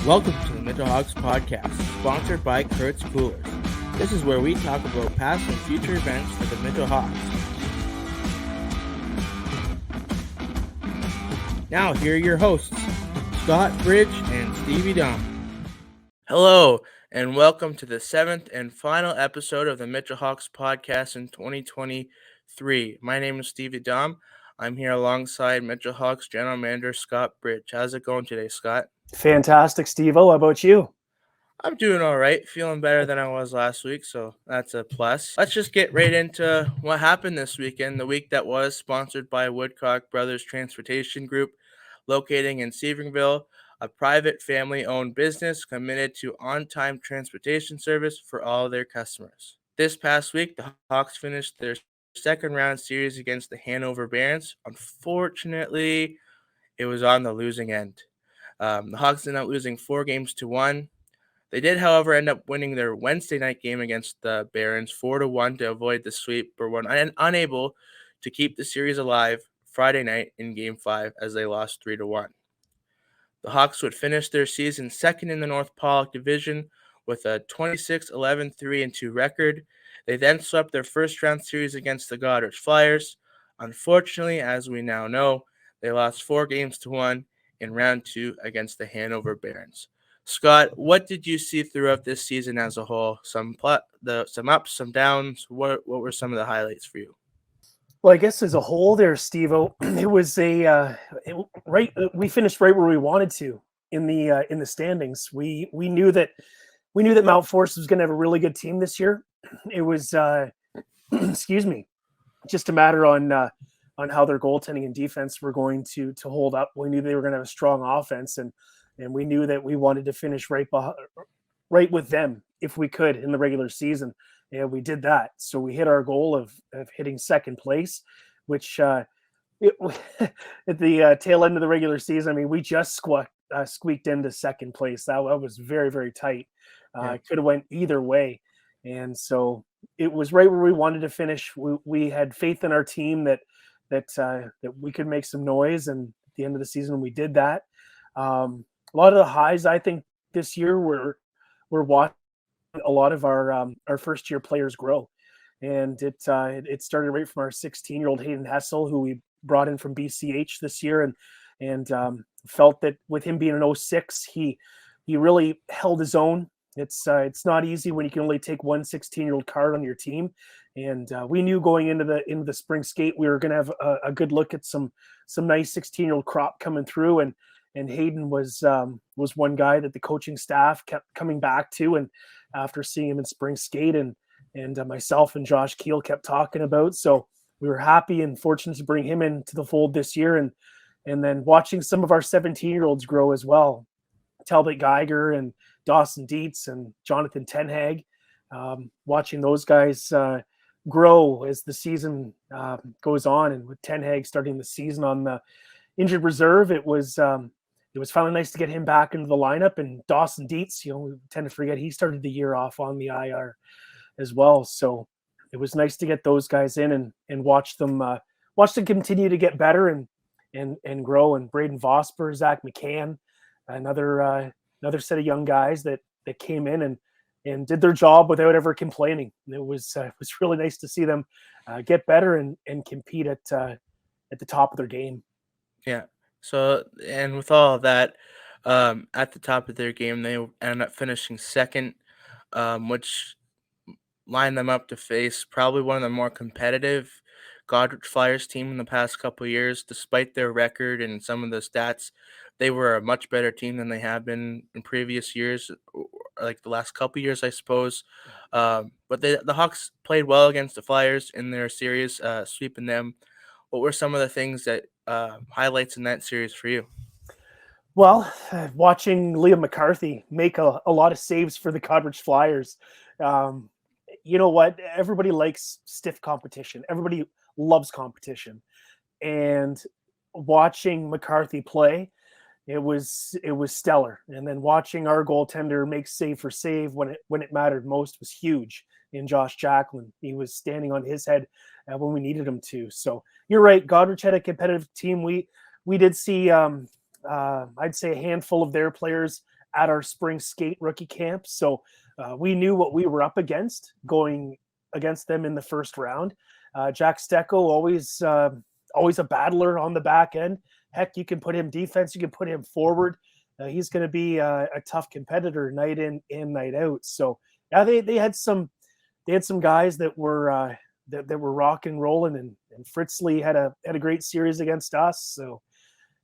Welcome to the Mitchell Hawks podcast, sponsored by Kurt's Coolers. This is where we talk about past and future events for the Mitchell Hawks. Now, here are your hosts, Scott Bridge and Stevie Dom. Hello, and welcome to the seventh and final episode of the Mitchell Hawks podcast in 2023. My name is Stevie Dom. I'm here alongside Mitchell Hawks General Manager Scott Bridge. How's it going today, Scott? Fantastic, Steve-O. How about you? I'm doing all right, feeling better than I was last week, so that's a plus. Let's just get right into what happened this weekend, the week that was sponsored by Woodcock Brothers Transportation Group, locating in Severnville, a private family-owned business committed to on-time transportation service for all their customers. This past week, the Hawks finished their second-round series against the Hanover Barons. Unfortunately, it was on the losing end. The Hawks ended up losing 4-1. They did, however, end up winning their Wednesday night game against the Barons 4-1 to avoid the sweep, but were unable to keep the series alive Friday night in Game 5 as they lost 3-1. The Hawks would finish their season second in the North Pollock Division with a 26-11, 3-2 record. They then swept their first-round series against the Goddard Flyers. Unfortunately, as we now know, they lost 4-1 in round 2 against the Hanover Barons. Scott, what did you see throughout this season as a whole? Some ups, some downs. What were some of the highlights for you? Well, I guess as a whole, there, Steve-O, it was we finished right where we wanted to in the standings. We knew that Mount Forest was going to have a really good team this year. It was excuse me, just a matter on how their goaltending and defense were going to hold up. We knew they were going to have a strong offense, and we knew that we wanted to finish right with them if we could in the regular season. And we did that. So we hit our goal of hitting second place, which at the tail end of the regular season, I mean, we just squeaked into second place. That was very, very tight. It could have went either way. And so it was right where we wanted to finish. We had faith in our team that we could make some noise. And at the end of the season, we did that. A lot of the highs, I think, this year were watching a lot of our first year players grow, and it started right from our 16-year-old Hayden Hessel, who we brought in from BCH this year, and felt that with him being an 06, he really held his own. It's not easy when you can only take one 16-year-old card on your team, and we knew going into the spring skate we were going to have a good look at some nice 16-year-old crop coming through, and Hayden was one guy that the coaching staff kept coming back to, and after seeing him in spring skate, and myself and Josh Keel kept talking about. So we were happy and fortunate to bring him into the fold this year, and then watching some of our 17-year-olds grow as well. Talbot Geiger and Dawson Dietz and Jonathan Tenhag, watching those guys grow as the season goes on, and with Tenhag starting the season on the injured reserve, it was finally nice to get him back into the lineup. And Dawson Dietz, we tend to forget he started the year off on the IR as well. So it was nice to get those guys in and watch them continue to get better and grow. And Braden Vosper, Zach McCann, another set of young guys that came in and did their job without ever complaining. It was really nice to see them get better and compete at the top of their game. Yeah. So, and with all of that, at the top of their game, they ended up finishing second, which lined them up to face probably one of the more competitive Goddard Flyers team in the past couple of years. Despite their record and some of the stats, they were a much better team than they have been in previous years, like the last couple of years, I suppose. But the Hawks played well against the Flyers in their series, sweeping them. What were some of the things that highlights in that series for you? Well, watching Liam McCarthy make a lot of saves for the Goddard Flyers. You know what? Everybody likes stiff competition. Everybody loves competition. And watching McCarthy play, it was stellar. And then watching our goaltender make save for save when it mattered most was huge. In Josh Jacklin, he was standing on his head when we needed him to. So you're right. Goddard had a competitive team. We did see, I'd say, a handful of their players at our spring skate rookie camp. So we knew what we were up against going against them in the first round. Jack Stecco, always a battler on the back end. Heck, you can put him defense, you can put him forward. He's going to be a tough competitor night in and night out. So yeah, they had some guys that were that were rocking, rolling, and Fritzley had a great series against us. So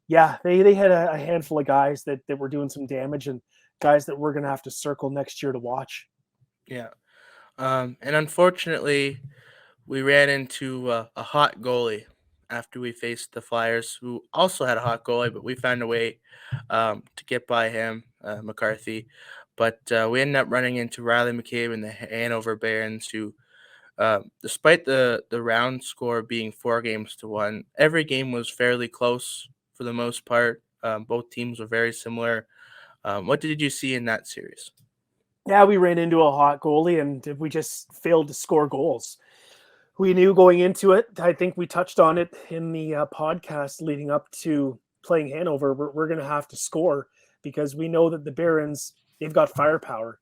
yeah, they had a handful of guys that were doing some damage, and guys that we're going to have to circle next year to watch. Yeah. And unfortunately, we ran into a hot goalie after we faced the Flyers, who also had a hot goalie, but we found a way to get by him, McCarthy. But we ended up running into Riley McCabe and the Hanover Barons, who, despite the round score being 4-1, every game was fairly close for the most part. Both teams were very similar. What did you see in that series? Yeah, we ran into a hot goalie, and we just failed to score goals. We knew going into it. I think we touched on it in the podcast leading up to playing Hanover. We're going to have to score because we know that the Barons, they've got firepower.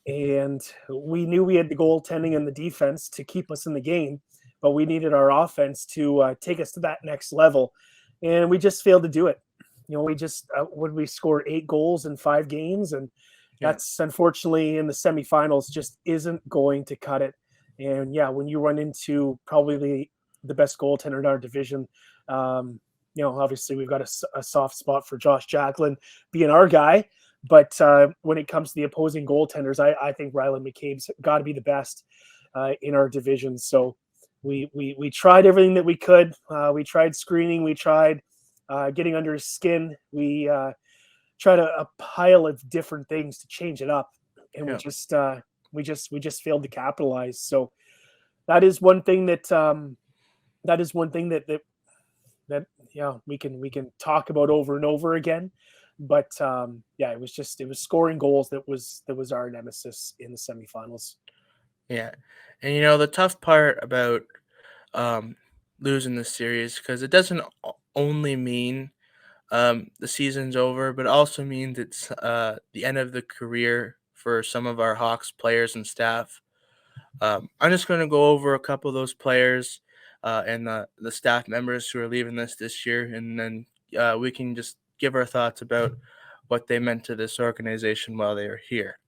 And we knew we had the goaltending and the defense to keep us in the game, but we needed our offense to take us to that next level. And we just failed to do it. We just, when we scored 8 goals in 5 games, and that's unfortunately in the semifinals just isn't going to cut it. And yeah, when you run into probably the best goaltender in our division, obviously we've got a soft spot for Josh Jacklin being our guy. But when it comes to the opposing goaltenders, I think Riley McCabe's got to be the best in our division. So we tried everything that we could. We tried screening. We tried getting under his skin. We tried a pile of different things to change it up, and we just failed to capitalize. So that is one thing that we can talk about over and over again. But it was scoring goals that was our nemesis in the semifinals. Yeah, and the tough part about losing this series, because it doesn't only mean the season's over, but also means it's the end of the career for some of our Hawks players and staff. I'm just going to go over a couple of those players and the staff members who are leaving this year, and then we can just give our thoughts about what they meant to this organization while they were here.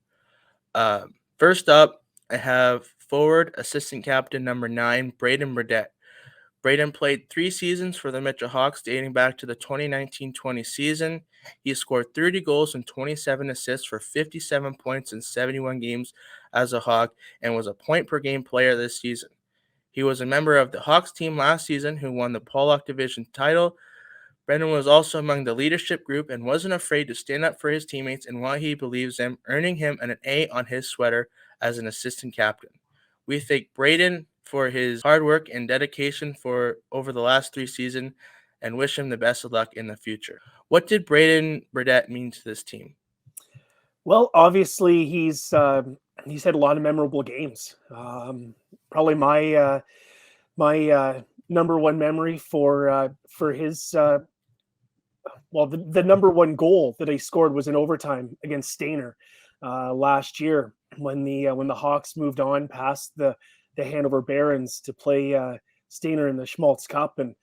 First up, I have forward assistant captain number 9, Braden Burdette. Braden played 3 seasons for the Mitchell Hawks dating back to the 2019-20 season. He scored 30 goals and 27 assists for 57 points in 71 games as a Hawk and was a point-per-game player this season. He was a member of the Hawks team last season who won the Pollock Division title. Brendan was also among the leadership group and wasn't afraid to stand up for his teammates and why he believes in, earning him an A on his sweater as an assistant captain. We thank Braden for his hard work and dedication for over the last 3 seasons and wish him the best of luck in the future. What did Braden Burdette mean to this team? Well, obviously he's had a lot of memorable games. Probably my number one memory for his the number one goal that he scored was in overtime against Stainer last year when the Hawks moved on past the Hanover Barons to play Stainer in the Schmaltz Cup, and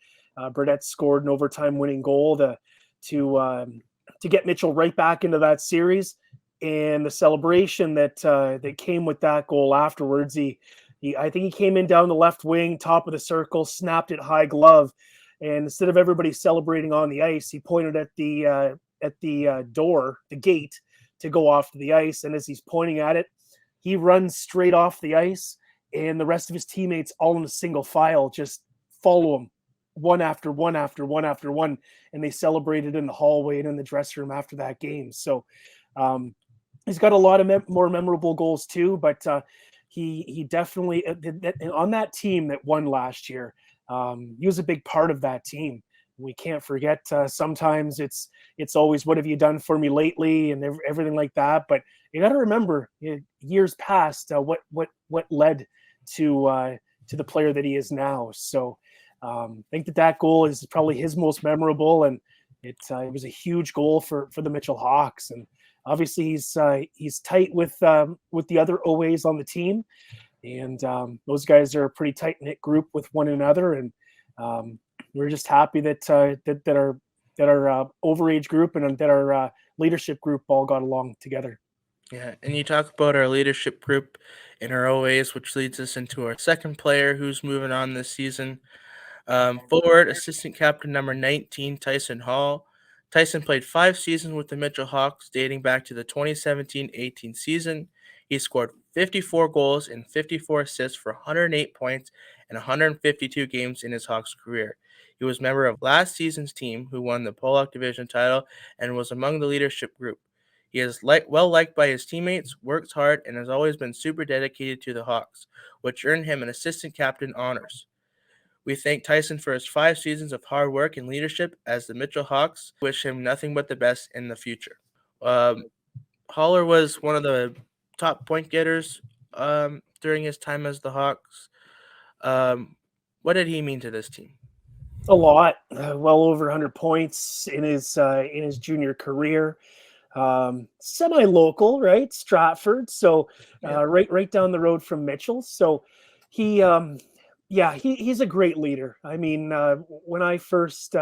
Burdette scored an overtime winning goal to get Mitchell right back into that series. And the celebration that came with that goal afterwards, I think he came in down the left wing, top of the circle, snapped it high glove, and instead of everybody celebrating on the ice, he pointed at the door, the gate, to go off to the ice. And as he's pointing at it, he runs straight off the ice, and the rest of his teammates, all in a single file, just follow him one after one after one after one, and they celebrated in the hallway and in the dressing room after that game. So he's got a lot of more memorable goals too, but he definitely on that team that won last year. He was a big part of that team. We can't forget. Sometimes it's always, what have you done for me lately, and everything like that. But you got to remember, years past, what led to the player that he is now. So I think that goal is probably his most memorable, and it was a huge goal for the Mitchell Hawks. And obviously he's tight with the other OAs on the team, and those guys are a pretty tight knit group with one another, and we're just happy that our overage group and that our leadership group all got along together. Yeah, and you talk about our leadership group in our OAs, which leads us into our second player who's moving on this season. Forward, assistant captain number 19, Tyson Hall. Tyson played 5 seasons with the Mitchell Hawks, dating back to the 2017-18 season. He scored 54 goals and 54 assists for 108 points in 152 games in his Hawks career. He was a member of last season's team, who won the Pollock Division title, and was among the leadership group. He is well liked by his teammates, works hard, and has always been super dedicated to the Hawks, which earned him an assistant captain honors. We thank Tyson for his 5 seasons of hard work and leadership as the Mitchell Hawks. Wish him nothing but the best in the future. Um, Haller was one of the top point getters during his time as the Hawks. What did he mean to this team? A lot, well over 100 points in his junior career. Semi-local, right? Stratford, so right down the road from Mitchell. So he he's a great leader. I mean, when I first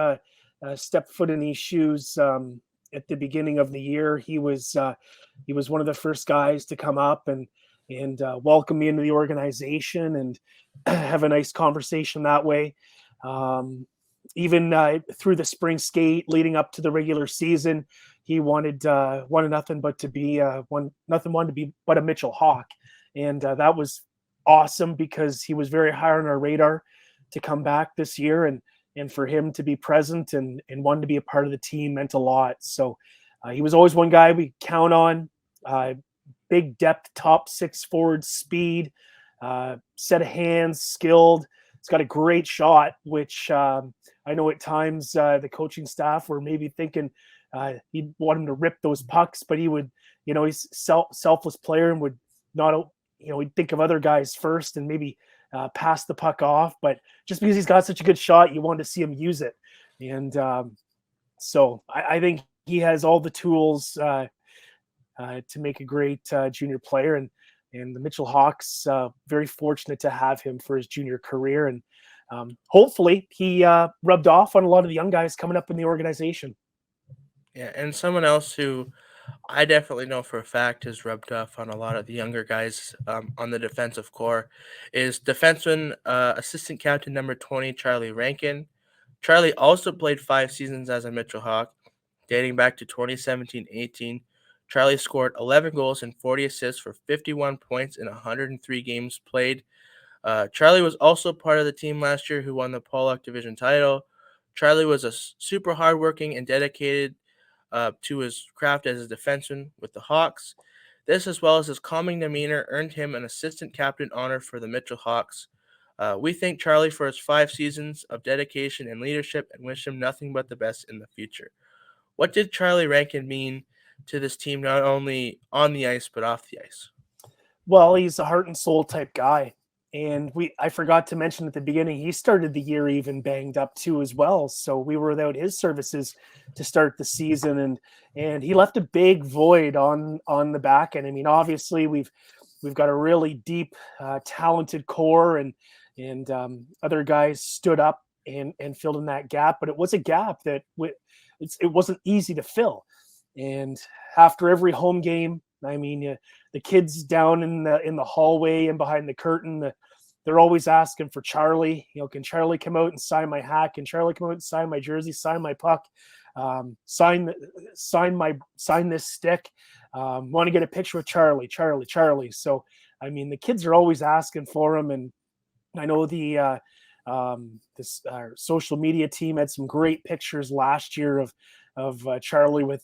stepped foot in these shoes at the beginning of the year, he was one of the first guys to come up and welcome me into the organization and have a nice conversation that way. Even through the spring skate leading up to the regular season, he wanted nothing but to be but a Mitchell Hawk, and that was awesome because he was very high on our radar to come back this year, and for him to be present and wanted to be a part of the team meant a lot. So he was always one guy we count on. Big depth, top six forward speed, set of hands, skilled. He's got a great shot, which I know at times the coaching staff were maybe thinking he'd want him to rip those pucks, but he would, he's selfless player and would not, he'd think of other guys first and maybe pass the puck off. But just because he's got such a good shot, you want to see him use it. And so I think he has all the tools to make a great junior player. And the Mitchell Hawks, very fortunate to have him for his junior career. And hopefully he rubbed off on a lot of the young guys coming up in the organization. Yeah, and someone else who I definitely know for a fact has rubbed off on a lot of the younger guys on the defensive core is defenseman assistant captain number 20, Charlie Rankin. Charlie also played 5 seasons as a Mitchell Hawk, dating back to 2017-18. Charlie scored 11 goals and 40 assists for 51 points in 103 games played. Charlie was also part of the team last year who won the Pollock Division title. Charlie was a super hardworking and dedicated to his craft as a defenseman with the Hawks. This, as well as his calming demeanor, earned him an assistant captain honor for the Mitchell Hawks. We thank Charlie for his 5 seasons of dedication and leadership and wish him nothing but the best in the future. What did Charlie Rankin mean to this team, not only on the ice, but off the ice? Well, he's a heart and soul type guy. And I forgot to mention at the beginning, he started the year even banged up too as well. So we were without his services to start the season, and he left a big void on the back end. I mean, obviously we've got a really deep, talented core, and other guys stood up and filled in that gap. But it was a gap that it wasn't easy to fill. And after every home game, I mean, the kids down in the hallway and behind the curtain, they're always asking for Charlie. Can Charlie come out and sign my hat? Can Charlie come out and sign my jersey? Sign my puck? Sign this stick? Want to get a picture with Charlie? Charlie. So, I mean, the kids are always asking for him, and I know this social media team had some great pictures last year of Charlie with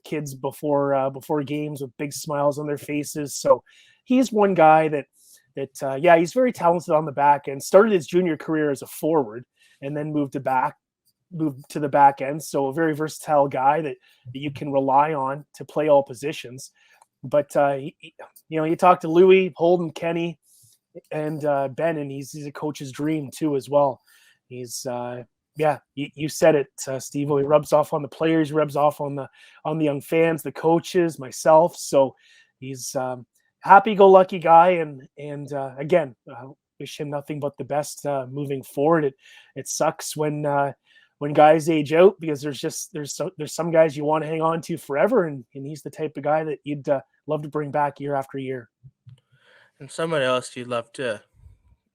kids before games with big smiles on their faces. So he's one guy that he's very talented on the back end. Started his junior career as a forward and then moved to the back end. So a very versatile guy that you can rely on to play all positions. But you talk to Louie, Holden, Kenny, and Ben, and he's a coach's dream too as well. He's Yeah, you said it, Steve. He rubs off on the players, rubs off on the young fans, the coaches, myself. So he's happy-go-lucky guy, and again, wish him nothing but the best moving forward. It sucks when guys age out, because there's some guys you want to hang on to forever, and he's the type of guy that you'd love to bring back year after year. And someone else you'd love to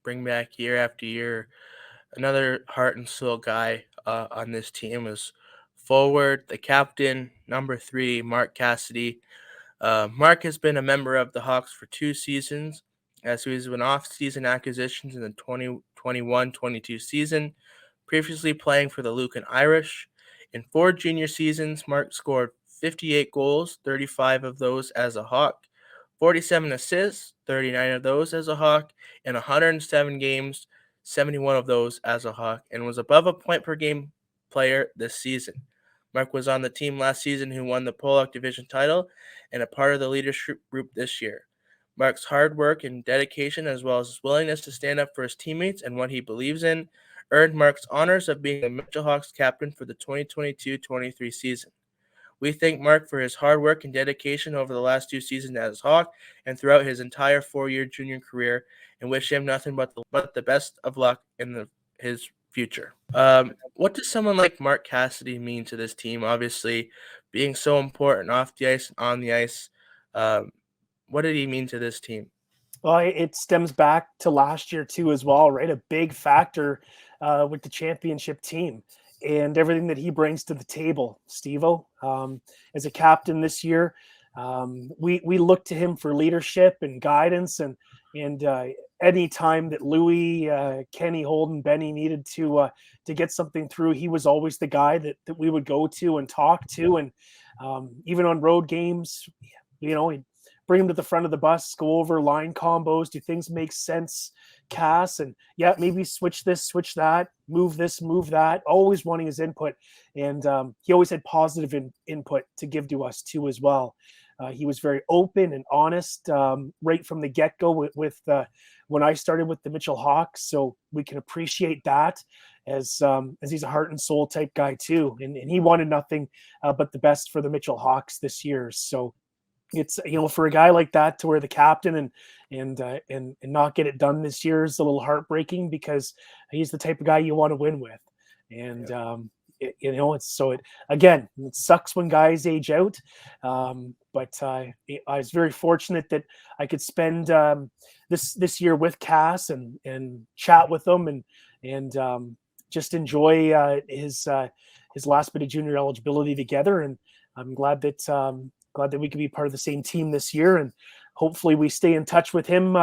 bring back year after year, another heart and soul guy on this team is forward, the captain, number 3, Mark Cassidy. Mark has been a member of the Hawks for 2 seasons, as he was an off-season acquisitions in the 2021-22 season, previously playing for the Lucan Irish. In 4 junior seasons, Mark scored 58 goals, 35 of those as a Hawk, 47 assists, 39 of those as a Hawk, in 107 games, 71 of those as a Hawk, and was above a point per game player this season. Mark was on the team last season who won the Pollock Division title and a part of the leadership group this year. Mark's hard work and dedication, as well as his willingness to stand up for his teammates and what he believes in, earned Mark's honors of being the Mitchell Hawks captain for the 2022-23 season. We thank Mark for his hard work and dedication over the last 2 seasons as Hawk and throughout his entire 4-year junior career, and wish him nothing but the best of luck in his future. What does someone like Mark Cassidy mean to this team? Obviously, being so important off the ice and on the ice. What did he mean to this team? Well, it stems back to last year too, as well, right? A big factor with the championship team and everything that he brings to the table, Steve-O. As a captain this year, we look to him for leadership and guidance, and any time that Louie, Kenny, Holden, Benny needed to get something through, he was always the guy that we would go to and talk to, and even on road games, he'd bring him to the front of the bus, go over line combos, do things make sense, Cass, and maybe switch this, switch that, move this, move that, always wanting his input. And he always had positive input to give to us too as well. He was very open and honest right from the get-go with when I started with the Mitchell Hawks, so we can appreciate that as he's a heart and soul type guy too, and he wanted nothing but the best for the Mitchell Hawks this year. So it's, for a guy like that to wear the captain and not get it done this year is a little heartbreaking, because he's the type of guy you want to win with. And again, it sucks when guys age out, but I was very fortunate that I could spend this year with Cass and chat with him and just enjoy his last bit of junior eligibility together. And I'm glad that we could be part of the same team this year, and hopefully we stay in touch with him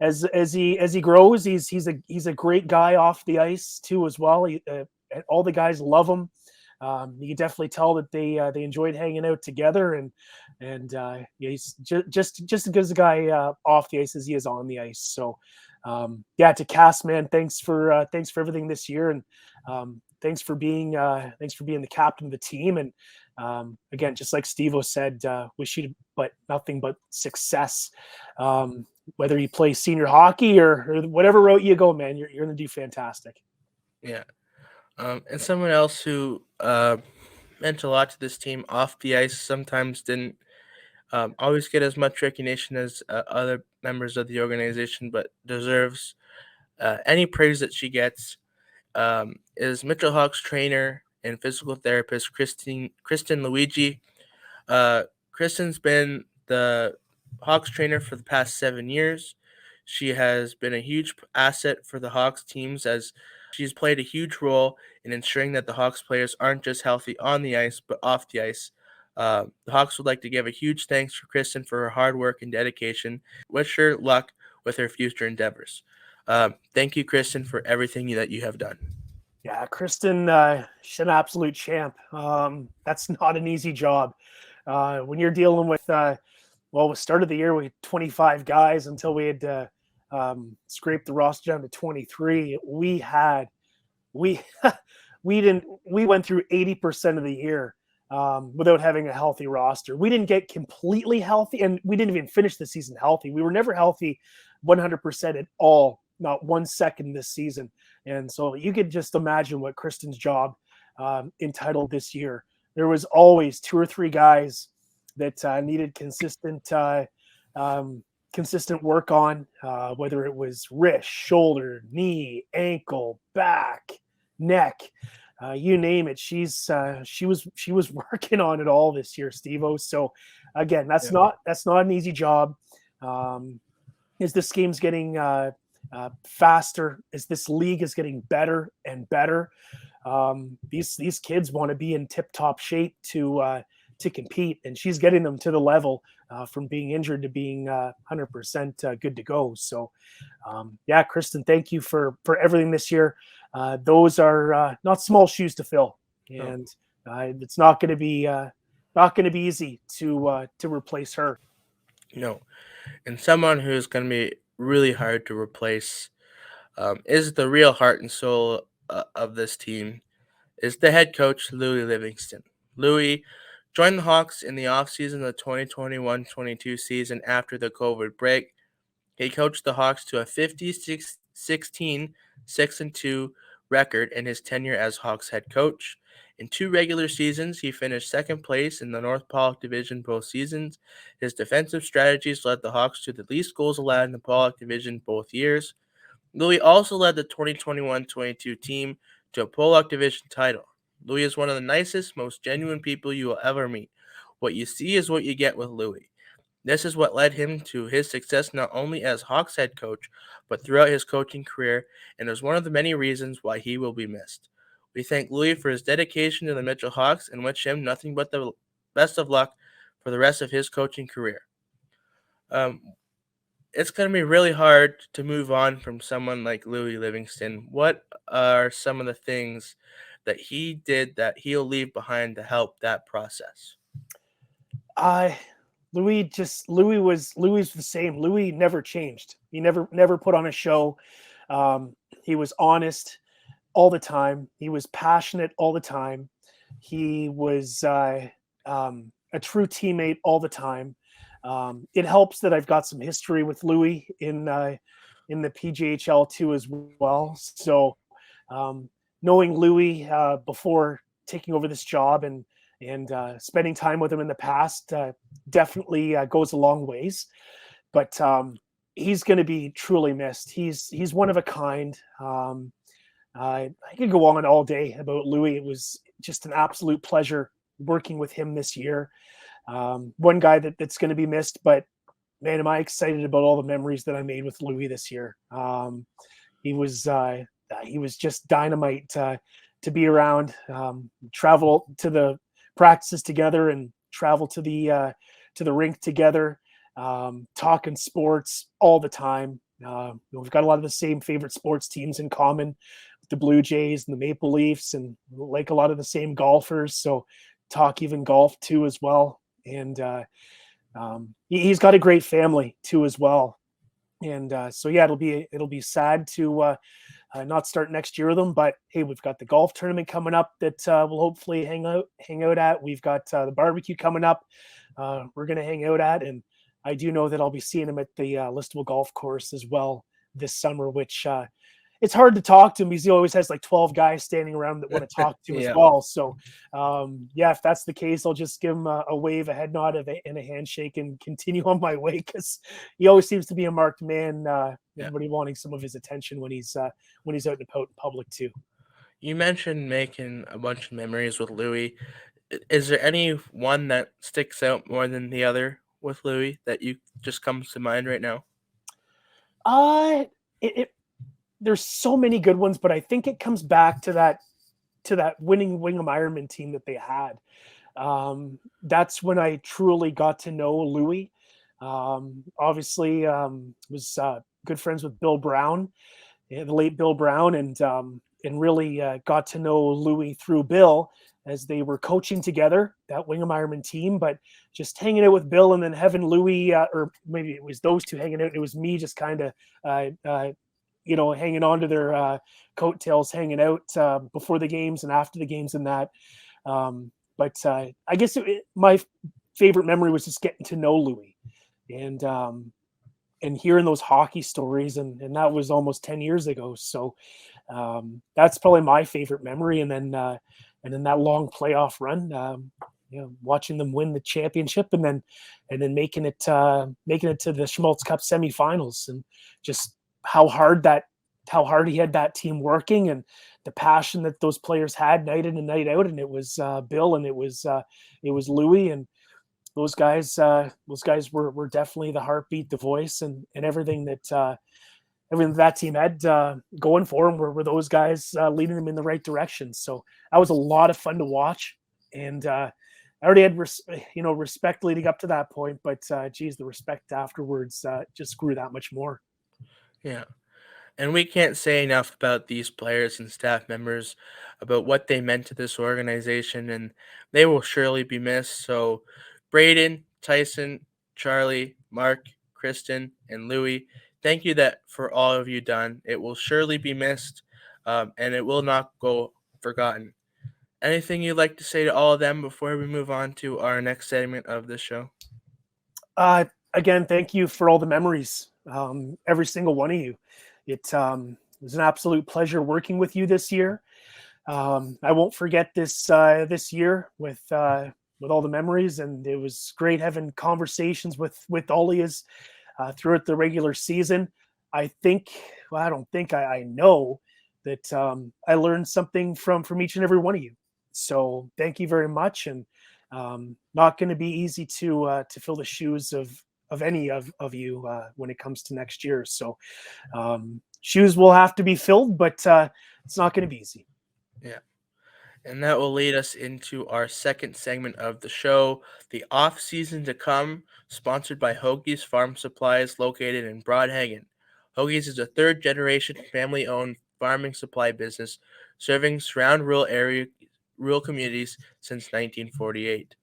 as he grows. He's a great guy off the ice too as well. All the guys love him. You can definitely tell that they enjoyed hanging out together, and he's just as good as a guy off the ice as he is on the ice. So to Cass, man, thanks for everything this year, and thanks for being the captain of the team. And again, just like Steve-O said, wish you nothing but success. Whether you play senior hockey or whatever route you go, man, you're going to do fantastic. Yeah. And someone else who meant a lot to this team off the ice, sometimes didn't always get as much recognition as other members of the organization, but deserves any praise that she gets, is Mitchell Hawks trainer and physical therapist Kristen Luigi. Kristen's been the Hawks trainer for the past 7 years. She has been a huge asset for the Hawks teams, as she's played a huge role in ensuring that the Hawks players aren't just healthy on the ice, but off the ice. The Hawks would like to give a huge thanks for Kristen for her hard work and dedication. Wish her luck with her future endeavors. Thank you, Kristen, for everything that you have done. Yeah, Kristen, she's an absolute champ. That's not an easy job. When you're dealing with, we started the year with 25 guys until we had scraped the roster down to 23. We went through 80% of the year without having a healthy roster. We didn't get completely healthy, and we didn't even finish the season healthy. We were never healthy 100% at all not 1 second this season. And so you could just imagine what Kristen's job entitled this year. There was always 2 or 3 guys that needed consistent work on, whether it was wrist, shoulder, knee, ankle, back, neck, you name it. She was working on it all this year, Steve-O. So again, that's not an easy job. As this game's getting faster, as this league is getting better and better, these kids want to be in tip-top shape to compete, and she's getting them to the level from being injured to being 100% good to go. So, Kristen, thank you for everything this year. Those are not small shoes to fill, and it's not going to be easy to replace her. No, and someone who's going to be really hard to replace is the real heart and soul of this team, is the head coach, Louie Livingston. Louie joined the Hawks in the offseason of the 2021-22 season after the COVID break. He coached the Hawks to a 50-16, 6-2 record in his tenure as Hawks head coach. In 2 regular seasons, he finished second place in the North Pollock Division both seasons. His defensive strategies led the Hawks to the least goals allowed in the Pollock Division both years. Louie also led the 2021-22 team to a Pollock Division title. Louie is one of the nicest, most genuine people you will ever meet. What you see is what you get with Louie. This is what led him to his success not only as Hawks head coach, but throughout his coaching career, and is one of the many reasons why he will be missed. We thank Louie for his dedication to the Mitchell Hawks and wish him nothing but the best of luck for the rest of his coaching career. It's going to be really hard to move on from someone like Louie Livingston. What are some of the things that he did that he'll leave behind to help that process? Louie was the same. Louie never changed. He never put on a show. He was honest all the time. He was passionate all the time. He was a true teammate all the time. It helps that I've got some history with Louie in the PJHL too as well. So knowing Louie before taking over this job and spending time with him in the past definitely goes a long ways. But he's going to be truly missed. He's one of a kind. I could go on all day about Louie. It was just an absolute pleasure working with him this year. One guy that's going to be missed, but man, am I excited about all the memories that I made with Louie this year. He was just dynamite to be around. Travel to the practices together and travel to the rink together, talking sports all the time. We've got a lot of the same favorite sports teams in common, with the Blue Jays and the Maple Leafs, and like a lot of the same golfers. So talk even golf too as well. And he's got a great family too as well. And so it'll be sad to not start next year with them. But hey, we've got the golf tournament coming up that we'll hopefully hang out at. We've got the barbecue coming up. We're going to hang out at, and I do know that I'll be seeing him at the Listowel Golf Course as well this summer, which it's hard to talk to him because he always has like 12 guys standing around that want to talk to him as well. So if that's the case, I'll just give him a wave, a head nod, and a handshake and continue on my way, because he always seems to be a marked man. Everybody wanting some of his attention when he's out and about in public too. You mentioned making a bunch of memories with Louie. Is there any one that sticks out more than the other with Louie that you just comes to mind right now? There's so many good ones, but I think it comes back to that winning Wingham Ironman team that they had. That's when I truly got to know Louie. Obviously, was good friends with Bill Brown, the late Bill Brown, and really got to know Louie through Bill as they were coaching together, that Wingham Ironman team. But just hanging out with Bill and then having Louie, or maybe it was those two hanging out, it was me just kind of hanging on to their coattails, hanging out before the games and after the games and that. But I guess my favorite memory was just getting to know Louie. And and hearing those hockey stories, and that was almost 10 years ago. So that's probably my favorite memory. And then that long playoff run, watching them win the championship, and then making it to the Schmaltz Cup semifinals, and just how hard he had that team working, and the passion that those players had night in and night out. And it was Bill, and it was Louie, and those guys were definitely the heartbeat, the voice, and everything that team had going for them were those guys leading them in the right direction. So that was a lot of fun to watch. And I already had respect leading up to that point, but the respect afterwards just grew that much more. Yeah. And we can't say enough about these players and staff members, about what they meant to this organization, and they will surely be missed. So, Braden, Tyson, Charlie, Mark, Kristen, and Louie, thank you for all of you done. It will surely be missed, and it will not go forgotten. Anything you'd like to say to all of them before we move on to our next segment of the show? Again, thank you for all the memories, every single one of you. It was an absolute pleasure working with you this year. I won't forget this year with all the memories, and it was great having conversations with all of you throughout the regular season. I know that I learned something from each and every one of you. So thank you very much, and not going to be easy to fill the shoes of any of you when it comes to next year. So shoes will have to be filled, but it's not going to be easy. Yeah. And that will lead us into our second segment of the show, the off-season to come, sponsored by Hoagie's Farm Supplies, located in Broadhagen. Hoagie's is a third-generation family-owned farming supply business serving surround rural communities since 1948.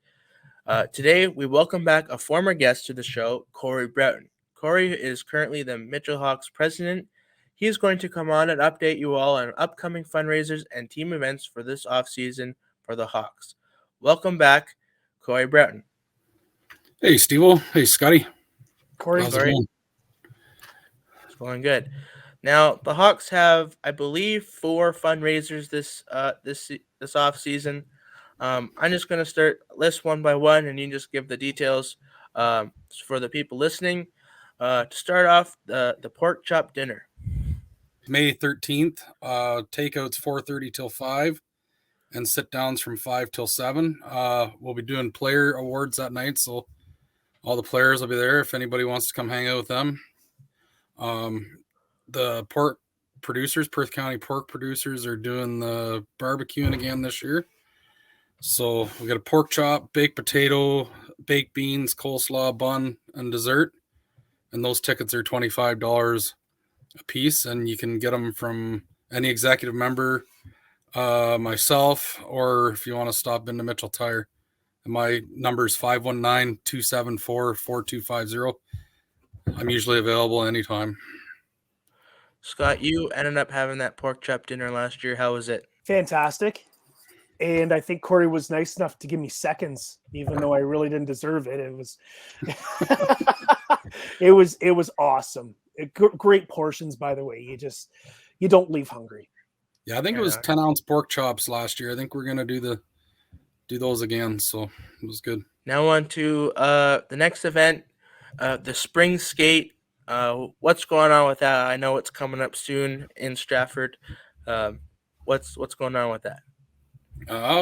Today, we welcome back a former guest to the show, Cory Broughton. Cory is currently the Mitchell Hawks president. He is going to come on and update you all on upcoming fundraisers and team events for this offseason for the Hawks. Welcome back, Cory Broughton. Hey, Steve-O. Hey, Scotty. Cory. How's it going? It's going good. Now, the Hawks have, I believe, 4 fundraisers this offseason. I'm just going to start list one by one, and you can just give the details for the people listening. To start off, the pork chop dinner. May 13th, takeouts 4:30 till 5, and sit-downs from 5 till 7. We'll be doing player awards that night, so all the players will be there if anybody wants to come hang out with them. The pork producers, Perth County pork producers, are doing the barbecuing again this year. So we got a pork chop, baked potato, baked beans, coleslaw, bun, and dessert. And those tickets are $25 a piece, and you can get them from any executive member, myself, or if you want to stop into Mitchell Tire. And my number is 519-274-4250. I'm usually available anytime. Scott, you ended up having that pork chop dinner last year. How was it? Fantastic. And I think Cory was nice enough to give me seconds, even though I really didn't deserve it. It was, it was awesome. Great portions, by the way. You don't leave hungry. Yeah, I think it was 10-ounce pork chops last year. I think we're gonna do those again. So it was good. Now on to the next event, the spring skate. What's going on with that? I know it's coming up soon in Stratford. What's going on with that?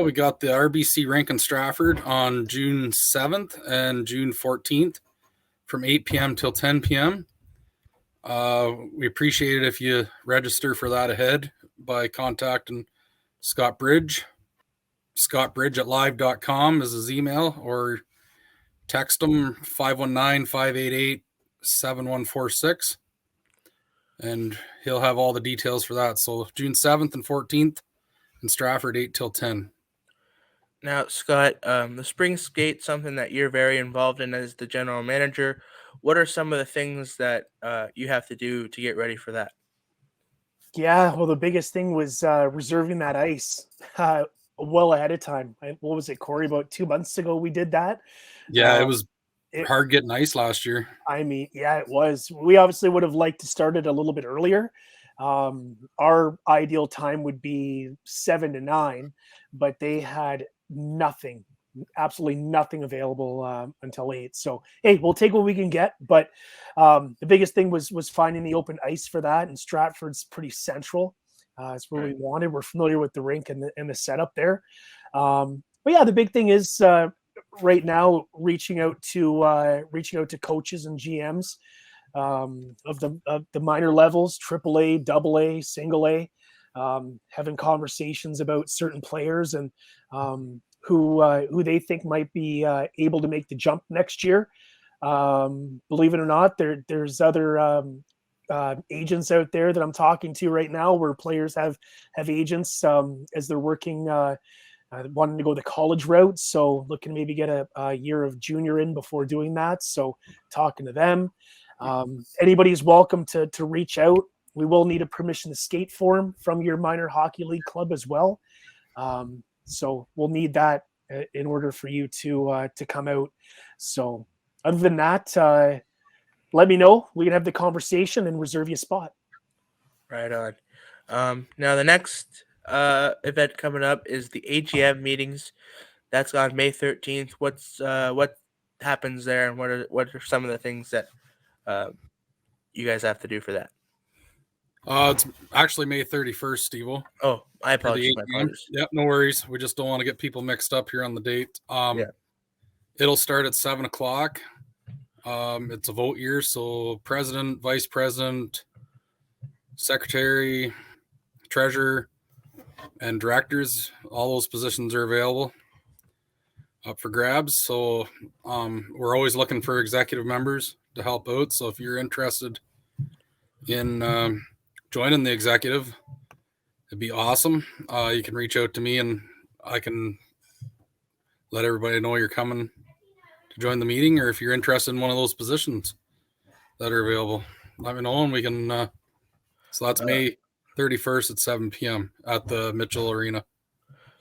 We got the RBC Rankin Stratford on June 7th and June 14th from 8 p.m. till 10 p.m. We appreciate it if you register for that ahead by contacting Scott Bridge. scottbridge@live.com is his email, or text him 519-588-7146, and he'll have all the details for that. So June 7th and 14th in Stratford, 8 till 10. Now, Scott, the spring skate, something that you're very involved in as the general manager. What are some of the things that you have to do to get ready for that? Yeah, well, the biggest thing was reserving that ice well ahead of time. What was it, Cory? About 2 months ago we did that. Yeah, it was hard getting ice last year. I mean, yeah, it was. We obviously would have liked to start it a little bit earlier. Our ideal time would be 7 to 9, but they had nothing, absolutely nothing available until 8. So hey, we'll take what we can get. But the biggest thing was finding the open ice for that, and Stratford's pretty central. It's where we wanted. We're familiar with the rink and the setup there. But yeah, the big thing is right now reaching out to coaches and GMs of the minor levels, AAA, AA, single A, having conversations about certain players and who they think might be able to make the jump next year. Believe it or not, there's other agents out there that I'm talking to right now where players have agents as they're working wanting to go the college route, so looking to maybe get a year of junior in before doing that. So talking to them, anybody's welcome to reach out. We will need a permission to skate form from your minor hockey league club as well. So we'll need that in order for you to come out. So other than that, let me know. We can have the conversation and reserve you a spot. Right on. Now the next event coming up is the AGM meetings. That's on May 13th. What happens there, and what are some of the things that you guys have to do for that? It's actually May 31st, Steve-O. Oh, I for the apologize. My AGM. apologies. Yep, no worries. We just don't want to get people mixed up here on the date. Yeah. It'll start at 7 o'clock. It's a vote year, so president, vice president, secretary, treasurer, and directors, all those positions are available up for grabs. So we're always looking for executive members to help out. So if you're interested in joining the executive, it'd be awesome. You can reach out to me and I can let everybody know you're coming to join the meeting, or if you're interested in one of those positions that are available, let me know and we can. So that's May 31st at 7 p.m. at the Mitchell Arena.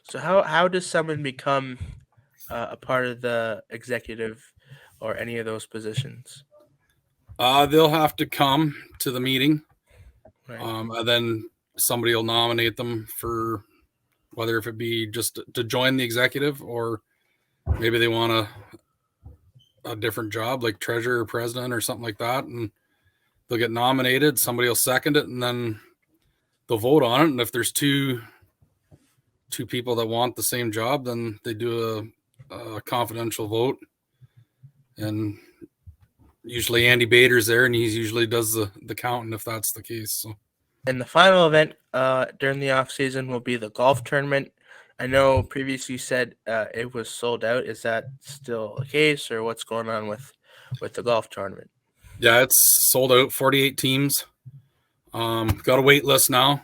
So how does someone become a part of the executive or any of those positions? They'll have to come to the meeting, Right. and then somebody will nominate them for whether if it be just to join the executive or maybe they want a different job like treasurer or president or something like that, and they'll get nominated. Somebody will second it, and then they'll vote on it. And if there's two people that want the same job, then they do a confidential vote. And usually Andy Bader's there, and he usually does the counting if that's the case. So. And the final event during the off season will be the golf tournament. I know previously you said it was sold out. Is that still the case, or what's going on with the golf tournament? Yeah, it's sold out. 48 teams. Got a wait list now.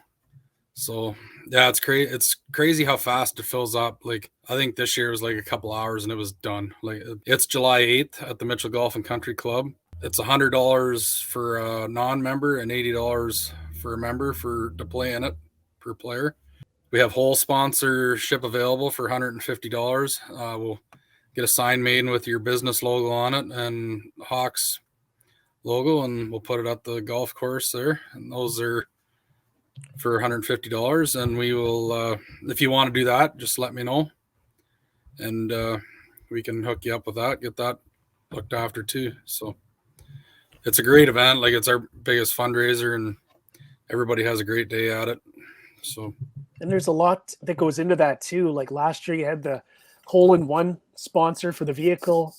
So yeah, it's crazy. It's crazy how fast it fills up. Like I think this year was like a couple hours and it was done. Like it's July 8th at the Mitchell Golf and Country Club. It's $100 for a non-member and $80 for a member to play in it per player. We have whole sponsorship available for $150. We'll get a sign made with your business logo on it and Hawks logo, and we'll put it at the golf course there. And those are for $150. And we will, if you want to do that, just let me know. And we can hook you up with that, get that looked after too. So it's a great event. Like it's our biggest fundraiser and everybody has a great day at it. So. And there's a lot that goes into that too. Like last year you had the hole-in-one sponsor for the vehicle.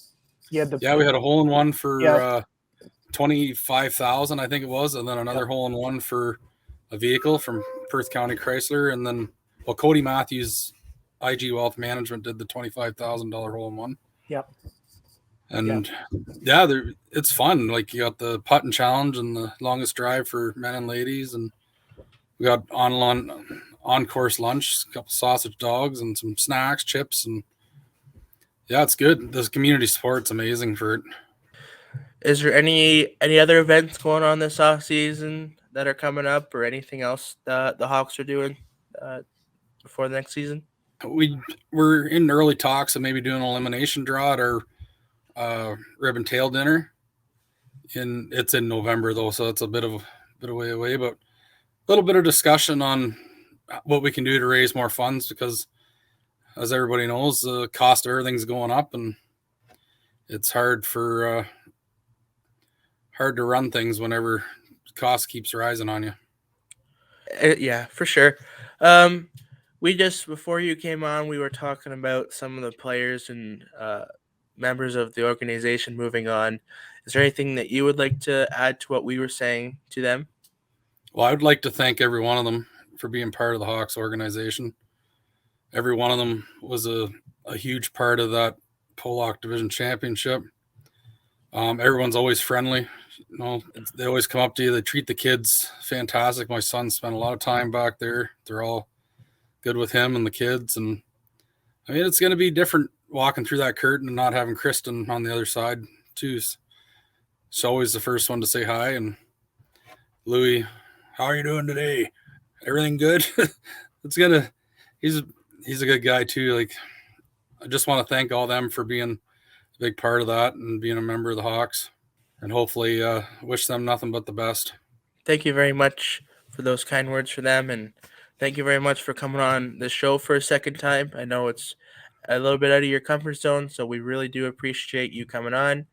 You had we had a hole-in-one for 25,000, I think it was, and then another hole-in-one for a vehicle from Perth County Chrysler, and then Cody Matthews, IG Wealth Management, did the $25,000 hole-in-one. Yep. And it's fun. Like you got the putting challenge and the longest drive for men and ladies, and we got on-course lunch, a couple sausage dogs and some snacks, chips, and it's good. This community support's amazing for it. Is there any other events going on this off season that are coming up, or anything else the Hawks are doing before the next season? We're in early talks of maybe doing an elimination draw at our ribbon tail dinner. It's in November though, so it's a bit of way away, but a little bit of discussion on what we can do to raise more funds, because as everybody knows, the cost of everything's going up, and it's hard to run things whenever cost keeps rising on you. Yeah, for sure. We just, before you came on, we were talking about some of the players and members of the organization moving on. Is there anything that you would like to add to what we were saying to them? Well, I would like to thank every one of them for being part of the Hawks organization. Every one of them was a huge part of that Pollock Division Championship. Everyone's always friendly. They always come up to you. They treat the kids fantastic. My son spent a lot of time back there. They're all good with him and the kids. And I mean, it's going to be different walking through that curtain and not having Kristen on the other side too. She's always the first one to say hi. And Louie, how are you doing today? Everything good? He's a good guy too. Like, I just want to thank all them for being a big part of that and being a member of the Hawks, and hopefully wish them nothing but the best. Thank you very much for those kind words for them, and thank you very much for coming on the show for a second time. I know it's a little bit out of your comfort zone, so we really do appreciate you coming on.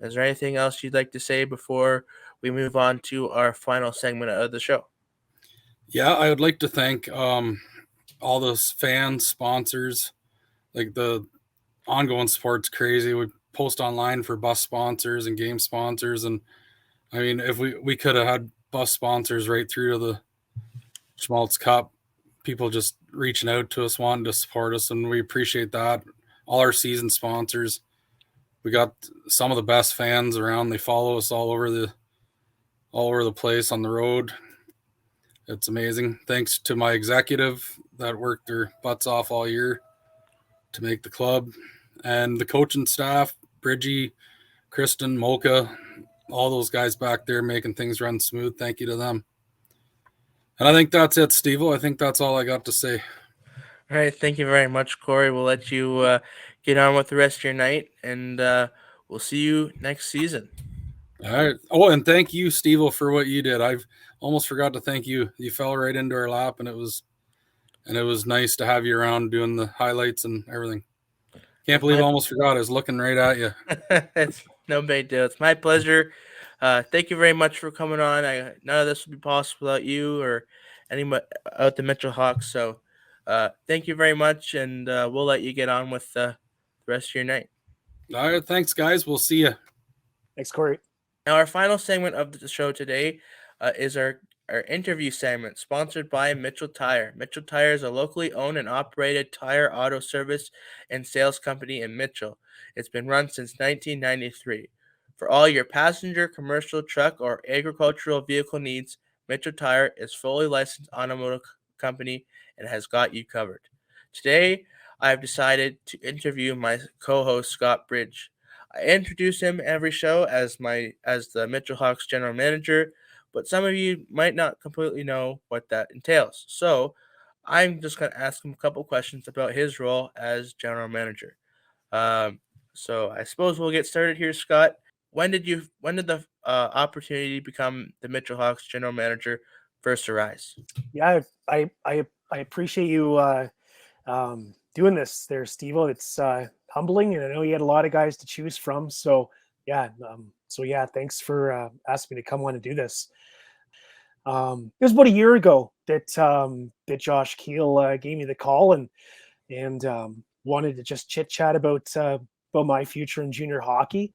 Is there anything else you'd like to say before we move on to our final segment of the show? Yeah, I would like to thank all those fans, sponsors. Like, the ongoing support's crazy. We post online for bus sponsors and game sponsors, and I mean, if we could have had bus sponsors right through to the Schmaltz Cup, people just reaching out to us, wanting to support us, and we appreciate that. All our season sponsors, we got some of the best fans around. They follow us all over the place on the road. It's amazing. Thanks to my executive that worked their butts off all year to make the club, and the coaching staff, Bridgie, Kristen, Mocha, all those guys back there making things run smooth. Thank you to them. And I think that's it, Steve-O. I think that's all I got to say. All right. Thank you very much, Cory. We'll let you get on with the rest of your night, and we'll see you next season. All right. Oh, and thank you, Steve-O, for what you did. I've almost forgot to thank you. You fell right into our lap, and it was nice to have you around doing the highlights and everything. Can't believe I almost forgot. I was looking right at you. It's no big deal. It's my pleasure. Thank you very much for coming on. None of this would be possible without you or anyone out the Mitchell Hawks. So thank you very much, and we'll let you get on with the rest of your night. All right. Thanks, guys. We'll see you. Thanks, Cory. Now, our final segment of the show today is our interview segment, sponsored by Mitchell Tire. Mitchell Tire is a locally owned and operated tire auto service and sales company in Mitchell. It's been run since 1993. For all your passenger, commercial, truck, or agricultural vehicle needs, Mitchell Tire is fully licensed automotive company and has got you covered. Today, I have decided to interview my co-host Scott Bridge. I introduce him every show as the Mitchell Hawks general manager, but some of you might not completely know what that entails. So I'm just going to ask him a couple questions about his role as general manager. So I suppose we'll get started here, Scott. When did the opportunity to become the Mitchell Hawks general manager first arise? Yeah, I appreciate you doing this there, Steve-O. It's humbling, and I know you had a lot of guys to choose from. So yeah, thanks for asking me to come on and do this. It was about a year ago that Josh Keel gave me the call and wanted to just chit chat about my future in junior hockey.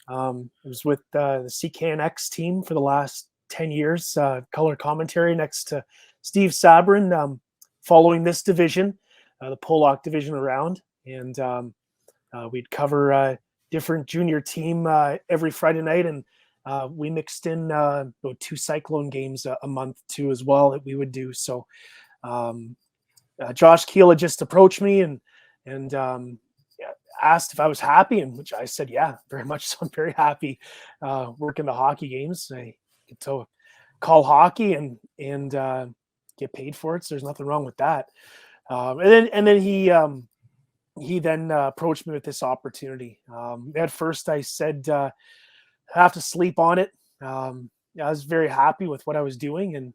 I was with the CKNX team for the last 10 years, color commentary next to Steve Sabrin, following this division, the Pollock division around, and we'd cover different junior team every Friday night, and we mixed in about 2 Cyclone games a month too as well that we would do. So Josh Keel had just approached me and asked if I was happy, and which I said, yeah, very much so. I'm very happy working the hockey games. I get to call hockey and get paid for it, so there's nothing wrong with that. And then he he then approached me with this opportunity. At first, I said, I have to sleep on it. I was very happy with what I was doing, and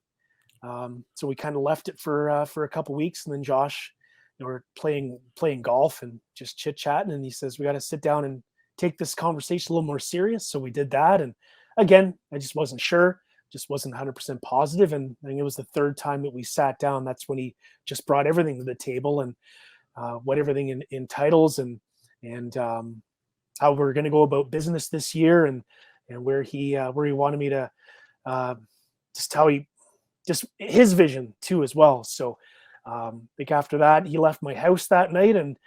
so we kind of left it for a couple weeks, and then Josh, we're playing golf and just chit chatting, and he says we got to sit down and take this conversation a little more serious. So we did that, and again, I just wasn't sure, just wasn't 100% positive, and I think it was the third time that we sat down. That's when he just brought everything to the table, and what everything entitles, and how we're going to go about business this year, and where he wanted me to just how he just his vision too as well. So like after that, he left my house that night, and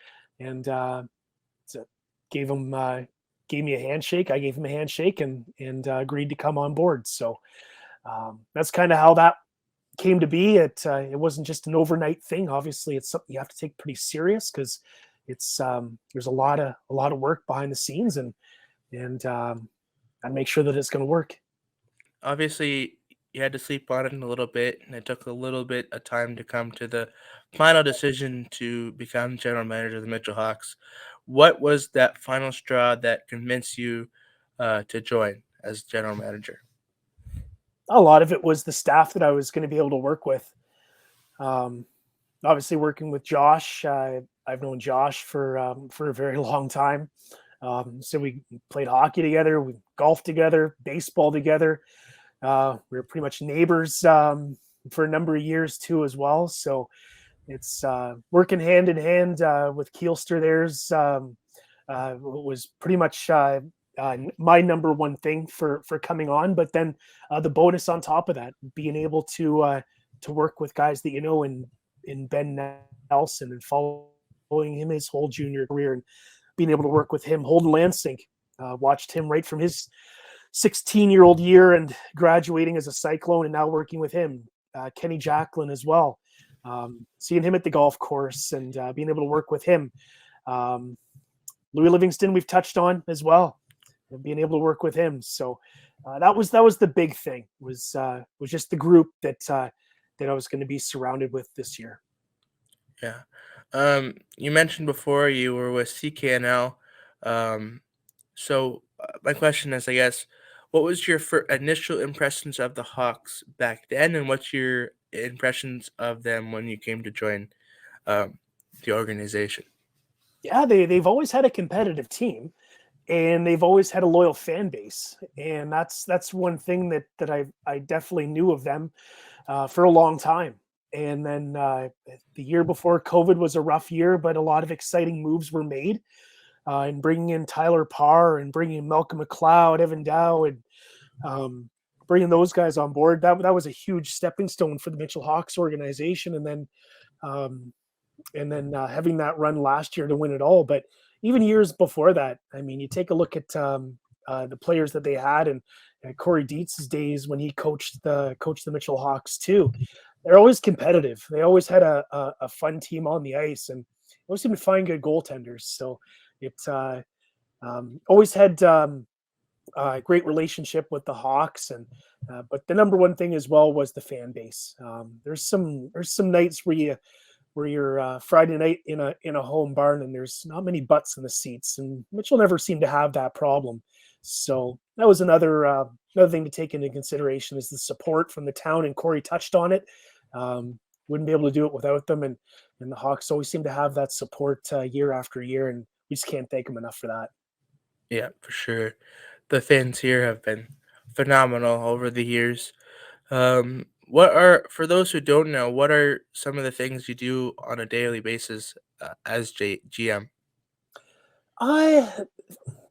so gave me a handshake. I gave him a handshake, and agreed to come on board. So that's kind of how that came to be. It wasn't just an overnight thing. Obviously, it's something you have to take pretty serious, because it's there's a lot of work behind the scenes, and make sure that it's going to work. Obviously, you had to sleep on it a little bit, and it took a little bit of time to come to the final decision to become general manager of the Mitchell Hawks. What was that final straw that convinced you to join as general manager? A lot of it was the staff that I was going to be able to work with. Obviously, working with Josh, I've known Josh for a very long time. So we played hockey together, we golfed together, baseball together. We were pretty much neighbors for a number of years too, as well. So it's working hand in hand with Keelster. There's was pretty much my number one thing for coming on. But then the bonus on top of that, being able to work with guys that in Ben Nelson, and following him his whole junior career, and being able to work with him, Holden Lansing, watched him right from his 16-year-old year and graduating as a Cyclone, and now working with him, Kenny Jacklin as well, seeing him at the golf course, and being able to work with him. Louie Livingston we've touched on as well, and being able to work with him. So that was the big thing, was just the group that I was going to be surrounded with this year. Yeah. You mentioned before you were with CKNL. So my question is, I guess, what was your initial impressions of the Hawks back then, and what's your impressions of them when you came to join the organization? Yeah, they've always had a competitive team, and they've always had a loyal fan base, and that's one thing that I definitely knew of them for a long time. And then the year before COVID was a rough year, but a lot of exciting moves were made, and bringing in Tyler Parr, and bringing in Malcolm McLeod, Evan Dow, and bringing those guys on board. That was a huge stepping stone for the Mitchell Hawks organization. And then having that run last year to win it all. But even years before that, I mean, you take a look at the players that they had, and Cory Dietz's days when he coached the Mitchell Hawks too. They're always competitive. They always had a fun team on the ice, and always seem to find good goaltenders. So it always had a great relationship with the Hawks, and but the number one thing as well was the fan base. There's some nights where you're Friday night in a home barn, and there's not many butts in the seats, and Mitchell never seemed to have that problem. So that was another thing to take into consideration, is the support from the town, and Cory touched on it. Wouldn't be able to do it without them, and the Hawks always seem to have that support year after year, and we just can't thank them enough for that. Yeah, for sure. The fans here have been phenomenal over the years. For those who don't know, what are some of the things you do on a daily basis as GM? I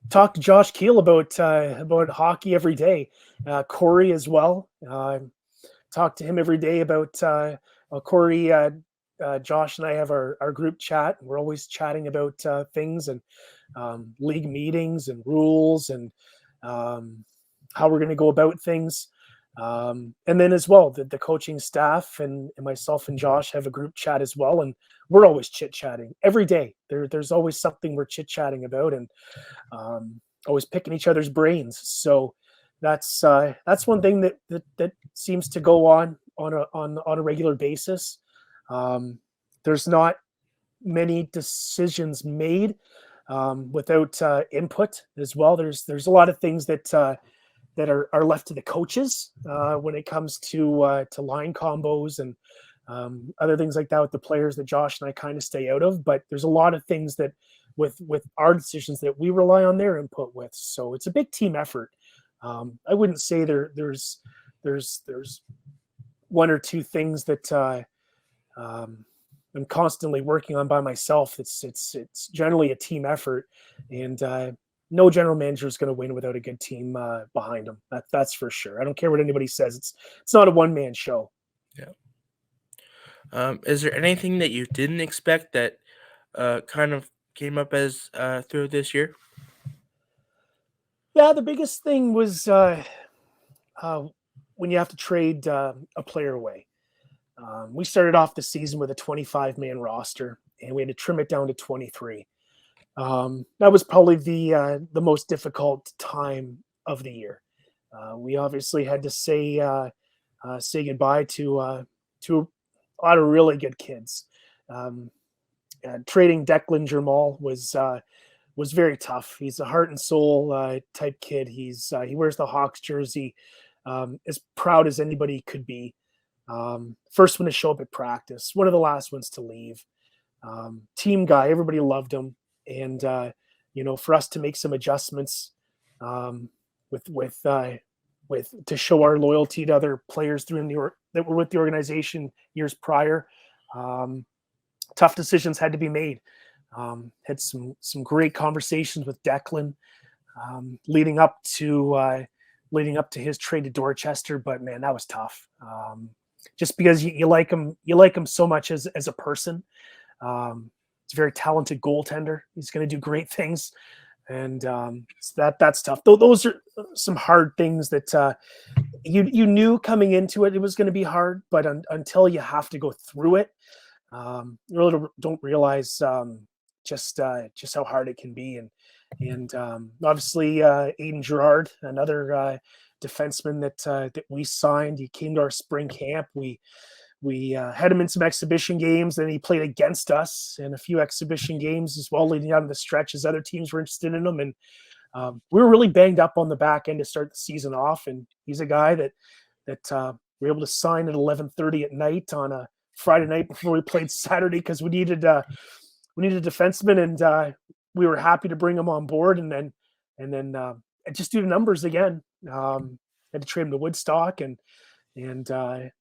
talk to Josh Keel about hockey every day. Cory as well. Talk to him every day about Cory. Josh and I have our group chat. We're always chatting about things, and league meetings and rules, and how we're going to go about things. And then as well, the coaching staff and myself and Josh have a group chat as well, and we're always chit-chatting every day. There's always something we're chit-chatting about, and always picking each other's brains. So that's one thing that seems to go on a regular basis. There's not many decisions made without input as well. There's a lot of things that are left to the coaches when it comes to line combos and other things like that with the players that Josh and I kind of stay out of. But there's a lot of things that with our decisions that we rely on their input with. So it's a big team effort. I wouldn't say there's one or two things that I'm constantly working on by myself. It's generally a team effort, and no general manager is going to win without a good team behind them. That's for sure. I don't care what anybody says. It's not a one-man show. Yeah. Is there anything that you didn't expect that kind of came up as through this year? Yeah, the biggest thing was when you have to trade a player away. We started off the season with a 25-man roster, and we had to trim it down to 23. That was probably the most difficult time of the year. We obviously had to say goodbye to a lot of really good kids. Trading Declan Jamal was very tough. He's a heart and soul type kid. He wears the Hawks jersey, as proud as anybody could be. First one to show up at practice, one of the last ones to leave. Team guy, everybody loved him. And for us to make some adjustments with to show our loyalty to other players that were with the organization years prior, tough decisions had to be made. Had some great conversations with Declan leading up to his trade to Dorchester, but man, that was tough. Just because you like him so much as a person. He's a very talented goaltender. He's going to do great things, and so that's tough. Those are some hard things that you knew coming into it. It was going to be hard, but until you have to go through it, you really don't realize just how hard it can be. And obviously, Aiden Girard, another defenseman that we signed. He came to our spring camp. We had him in some exhibition games, and he played against us in a few exhibition games as well, leading out of the stretch as other teams were interested in him. And we were really banged up on the back end to start the season off. And he's a guy that we were able to sign at 11:30 at night on a Friday night before we played Saturday because we needed a defenseman, and we were happy to bring him on board. And then just do the numbers again. Had to trade him to Woodstock, and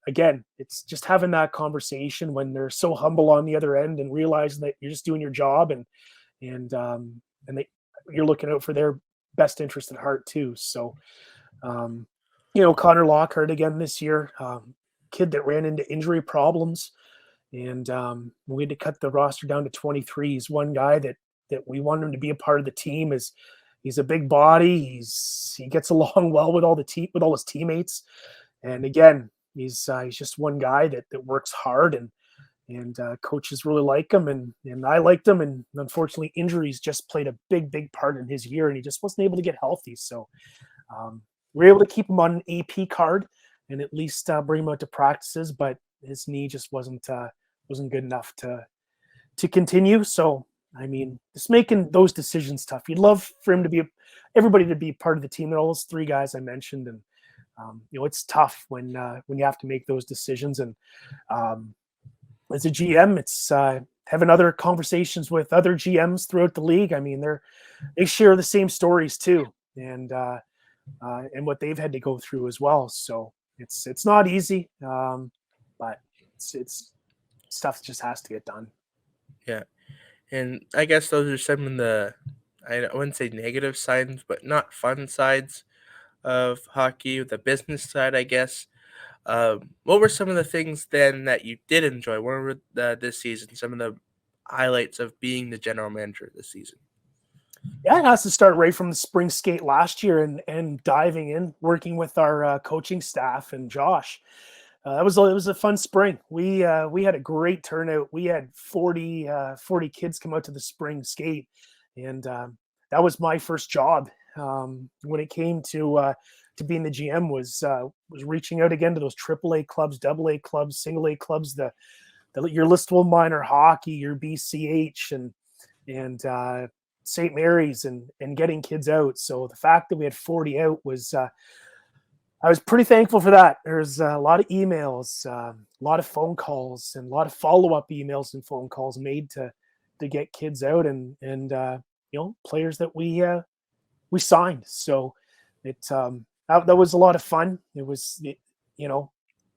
again, it's just having that conversation when they're so humble on the other end and realizing that you're just doing your job and that you're looking out for their best interest at heart too. So, Connor Lockhart again this year, kid that ran into injury problems, and we had to cut the roster down to 23. He's one guy that we want him to be a part of the team. He's a big body. He gets along well with all his teammates. And again, he's just one guy that works hard, and coaches really like him, and I liked him. And unfortunately, injuries just played a big part in his year, and he just wasn't able to get healthy. So we were able to keep him on an AP card and at least bring him out to practices, but his knee just wasn't good enough to continue. So I mean, just making those decisions tough. You'd love for everybody to be part of the team, and all those three guys I mentioned, and it's tough when you have to make those decisions. And as a GM, it's having other conversations with other GMs throughout the league. I mean, they share the same stories too, and what they've had to go through as well. So it's not easy, but it's stuff that just has to get done. Yeah, and I guess those are some of the, I wouldn't say negative sides, but not fun sides of hockey, the business side, I guess. What were some of the things then that you did enjoy? What were this season? Some of the highlights of being the general manager this season? Yeah, it has to start right from the spring skate last year and diving in, working with our coaching staff and Josh. It was a fun spring. We had a great turnout. We had 40 kids come out to the spring skate, and that was my first job when it came to being the GM. Was reaching out again to those AAA clubs, AA clubs, single A clubs, the your listable minor hockey, your BCH, and St. Mary's, and getting kids out. So the fact that we had 40 out was I was pretty thankful for that. There's a lot of emails, a lot of phone calls, and a lot of follow-up emails and phone calls made to get kids out, and players that we signed. So that was a lot of fun.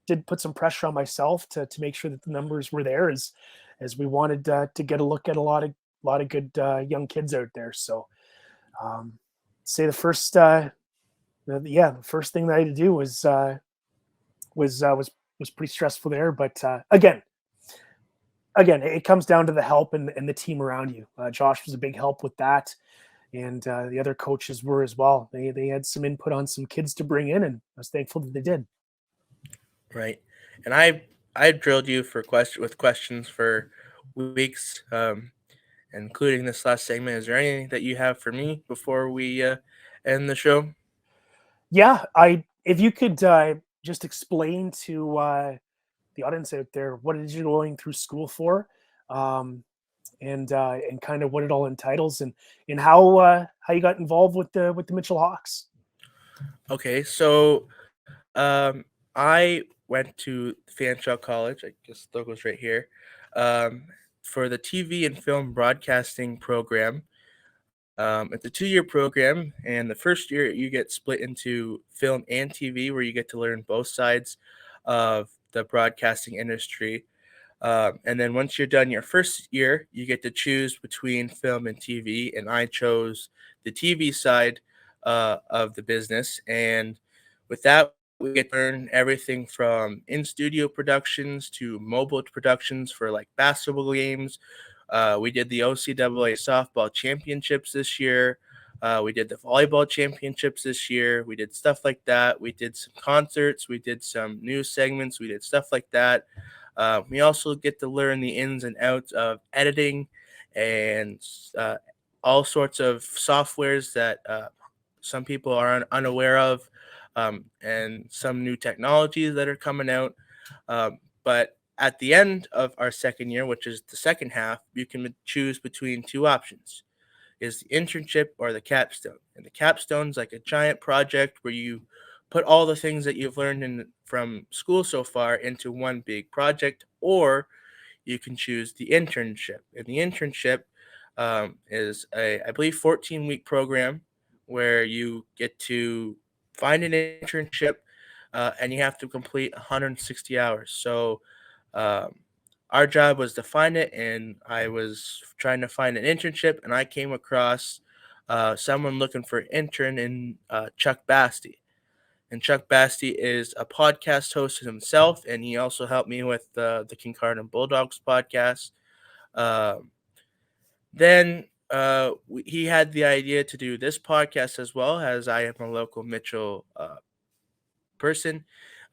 Did put some pressure on myself to make sure that the numbers were there, as we wanted to get a look at a lot of good young kids out there. So say the first the first thing that I had to do was pretty stressful there. But again, it comes down to the help and the team around you. Josh was a big help with that, and the other coaches were as well. They had some input on some kids to bring in, and I was thankful that they did. Right, and I drilled you with questions for weeks, including this last segment. Is there anything that you have for me before we end the show? Yeah, if you could just explain to the audience out there what it is you're going through school for, and kind of what it all entitles, and how you got involved with the Mitchell Hawks. Okay, so I went to Fanshawe College. I guess the logo's right here, for the TV and film broadcasting program. It's a 2-year program, and the first year you get split into film and TV, where you get to learn both sides of the broadcasting industry. And then once you're done your first year, you get to choose between film and TV, and I chose the TV side of the business. And with that, we get to learn everything from in-studio productions to mobile productions for like basketball games. We did the OCAA softball championships this year. We did the volleyball championships this year. We did stuff like that. We did some concerts. We did some news segments. We did stuff like that. We also get to learn the ins and outs of editing and all sorts of softwares that some people are unaware of, and some new technologies that are coming out. But at the end of our second year, which is the second half, you can choose between two options: is the internship or the capstone. And the capstone's like a giant project where you put all the things that you've learned from school so far into one big project, or you can choose the internship. And the internship is I believe, 14-week program where you get to find an internship, and you have to complete 160 hours. So um, our job was to find it, and I was trying to find an internship, and I came across someone looking for an intern in Chuck Bastie. And Chuck Bastie is a podcast host himself, and he also helped me with the Kincardine Bulldogs podcast. Then he had the idea to do this podcast as well, as I am a local Mitchell person.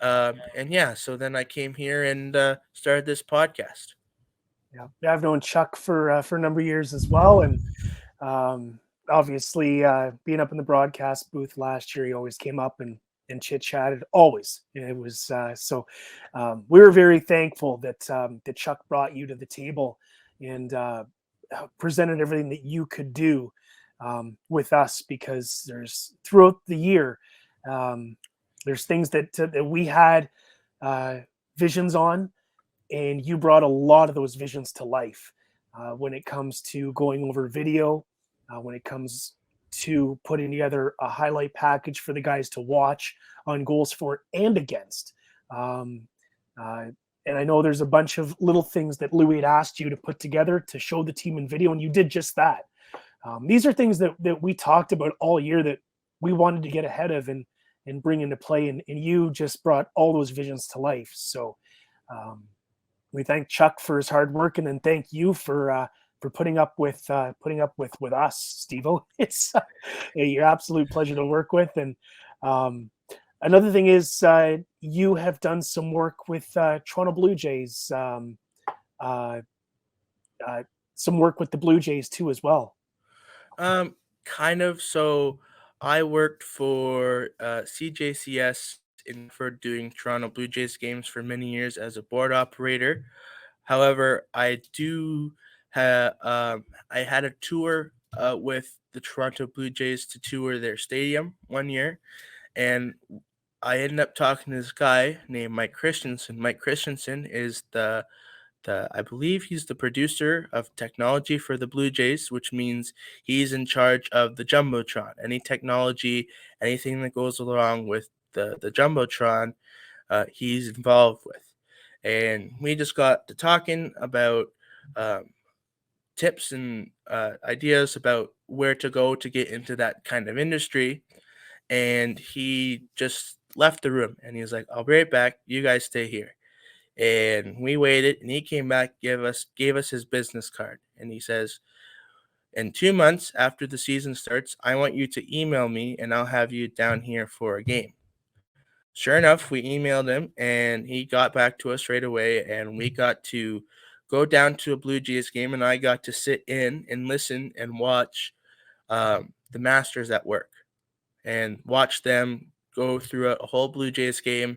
And yeah, so then I came here and started this podcast. Yeah, I've known Chuck for a number of years as well, and obviously being up in the broadcast booth last year, he always came up and chit chatted. Always, it was so. We were very thankful that Chuck brought you to the table and presented everything that you could do with us, because there's throughout the year. There's things that we had visions on, and you brought a lot of those visions to life when it comes to going over video, when it comes to putting together a highlight package for the guys to watch on goals for and against. And I know there's a bunch of little things that Louie had asked you to put together to show the team in video, and you did just that. These are things that we talked about all year that we wanted to get ahead of and bring into play, and you just brought all those visions to life. So we thank Chuck for his hard work, and then thank you for putting up with us, Steve-O. It's your absolute pleasure to work with. And another thing is you have done some work with Toronto Blue Jays, some work with the Blue Jays too as well. Kind of. So I worked for CJCS for doing Toronto Blue Jays games for many years as a board operator. However, I had a tour with the Toronto Blue Jays to tour their stadium one year, and I ended up talking to this guy named Mike Christensen. Mike Christensen is the I believe he's the producer of technology for the Blue Jays, which means he's in charge of the Jumbotron. Any technology, anything that goes along with the Jumbotron, he's involved with. And we just got to talking about um, tips and ideas about where to go to get into that kind of industry. And he just left the room and he was like, I'll be right back. You guys stay here. And we waited and he came back, gave us his business card. And he says, in 2 months after the season starts, I want you to email me and I'll have you down here for a game. Sure enough, we emailed him and he got back to us right away. And we got to go down to a Blue Jays game and I got to sit in and listen and watch the Masters at work and watch them go through a whole Blue Jays game.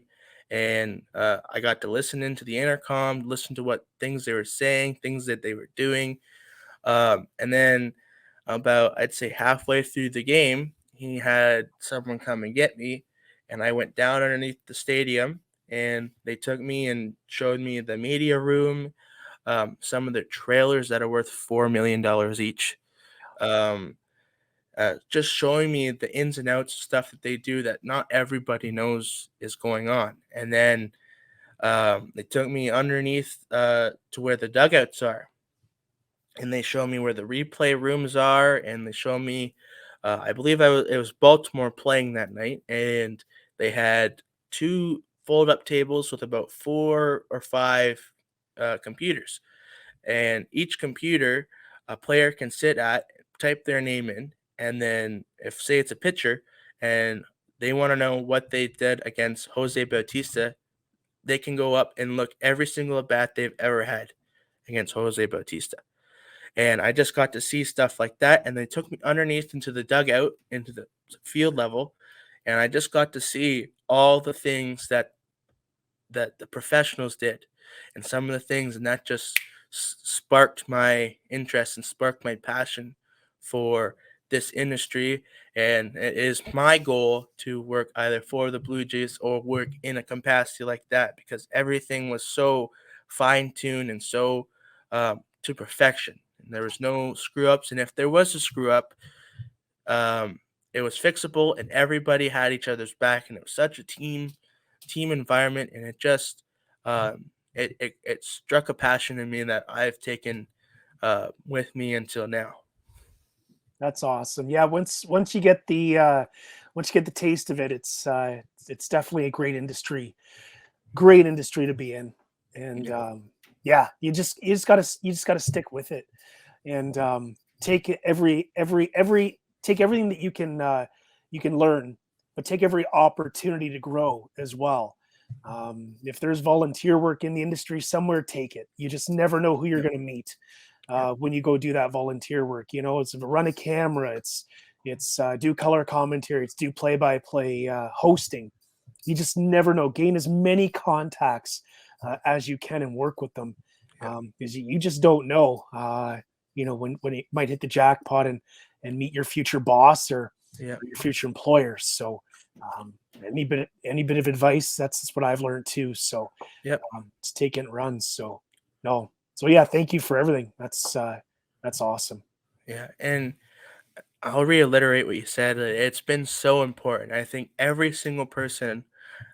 And I got to listen into the intercom, listen to what things they were saying, things that they were doing. And then about, I'd say halfway through the game, he had someone come and get me. And I went down underneath the stadium and they took me and showed me the media room, some of the trailers that are worth $4 million each. Um, just showing me the ins and outs of stuff that they do that not everybody knows is going on. And then they took me underneath to where the dugouts are, and they show me where the replay rooms are, and they show me, I believe it was Baltimore playing that night, and they had two fold-up tables with about 4 or 5 computers, and each computer a player can sit at, type their name in, and then if say it's a pitcher and they want to know what they did against Jose Bautista, they can go up and look every single at bat they've ever had against Jose Bautista. And I just got to see stuff like that, and they took me underneath into the dugout, into the field level, and I just got to see all the things that the professionals did and some of the things, and that just sparked my interest and sparked my passion for this industry. And it is my goal to work either for the Blue Jays or work in a capacity like that, because everything was so fine-tuned and so to perfection, and there was no screw ups, and if there was a screw up, um, it was fixable and everybody had each other's back, and it was such a team environment, and it just it struck a passion in me that I've taken with me until now. That's awesome. Yeah, once you get the taste of it, it's definitely a great industry to be in. And yeah, you just gotta stick with it, and take take everything that you can learn, but take every opportunity to grow as well. If there's volunteer work in the industry somewhere, take it. You just never know who you're going to meet when you go do that volunteer work. You know, it's run a camera, it's do color commentary, it's do play-by-play hosting. You just never know. Gain as many contacts as you can and work with them, because you just don't know. You know, when it might hit the jackpot and meet your future boss or your future employer. So any bit of advice, that's what I've learned too. So just take it and run. So yeah, thank you for everything. That's awesome. Yeah, and I'll reiterate what you said. It's been so important. I think every single person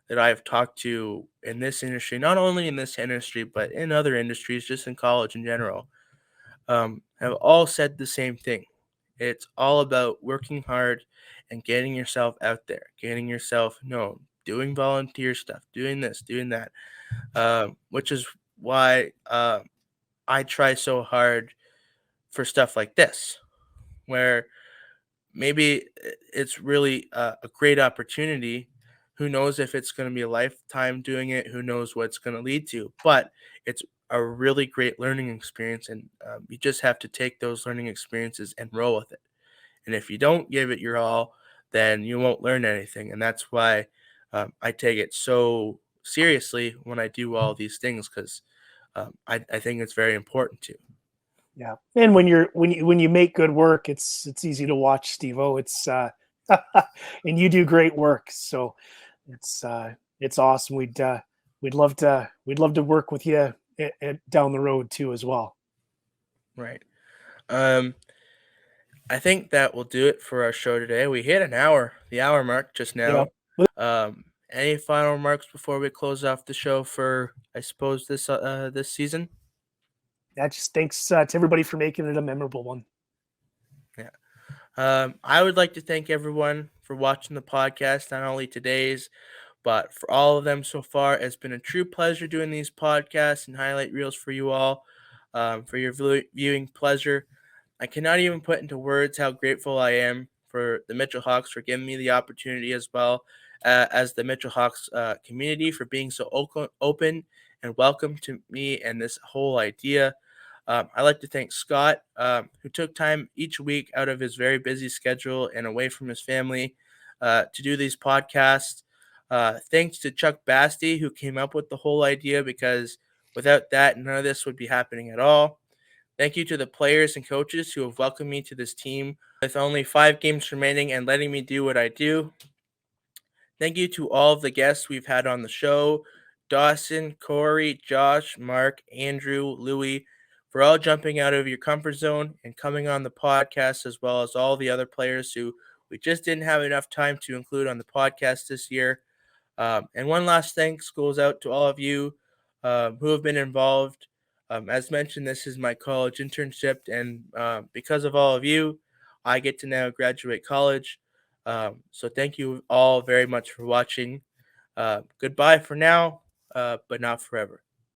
that I've talked to in this industry, not only in this industry, but in other industries, just in college in general, have all said the same thing. It's all about working hard and getting yourself out there, getting yourself known, doing volunteer stuff, doing this, doing that, which is why I try so hard for stuff like this, where maybe it's really a great opportunity. Who knows if it's going to be a lifetime doing it? Who knows what it's going to lead to? But it's a really great learning experience, and you just have to take those learning experiences and roll with it. And if you don't give it your all, then you won't learn anything. And that's why I take it so seriously when I do all these things, because I think it's very important to. Yeah, and when you make good work, it's easy to watch, Steve-O. It's and you do great work, so it's awesome. We'd love to work with you down the road too as well. Right. I think that will do it for our show today. We hit the hour mark just Yeah. now. Any final remarks before we close off the show for, I suppose, this season? Yeah, just thanks to everybody for making it a memorable one. Yeah. I would like to thank everyone for watching the podcast, not only today's, but for all of them so far. It's been a true pleasure doing these podcasts and highlight reels for you all, for your viewing pleasure. I cannot even put into words how grateful I am for the Mitchell Hawks for giving me the opportunity, as well as the Mitchell Hawks community for being so open and welcome to me and this whole idea. I'd like to thank Scott, who took time each week out of his very busy schedule and away from his family to do these podcasts. Thanks to Chuck Bastie, who came up with the whole idea, because without that, none of this would be happening at all. Thank you to the players and coaches who have welcomed me to this team with only 5 games remaining and letting me do what I do. Thank you to all of the guests we've had on the show: Dawson, Cory, Josh, Mark, Andrew, Louie, for all jumping out of your comfort zone and coming on the podcast, as well as all the other players who we just didn't have enough time to include on the podcast this year. And one last thanks goes out to all of you who have been involved. As mentioned, this is my college internship, and because of all of you, I get to now graduate college. So thank you all very much for watching. Goodbye for now, but not forever.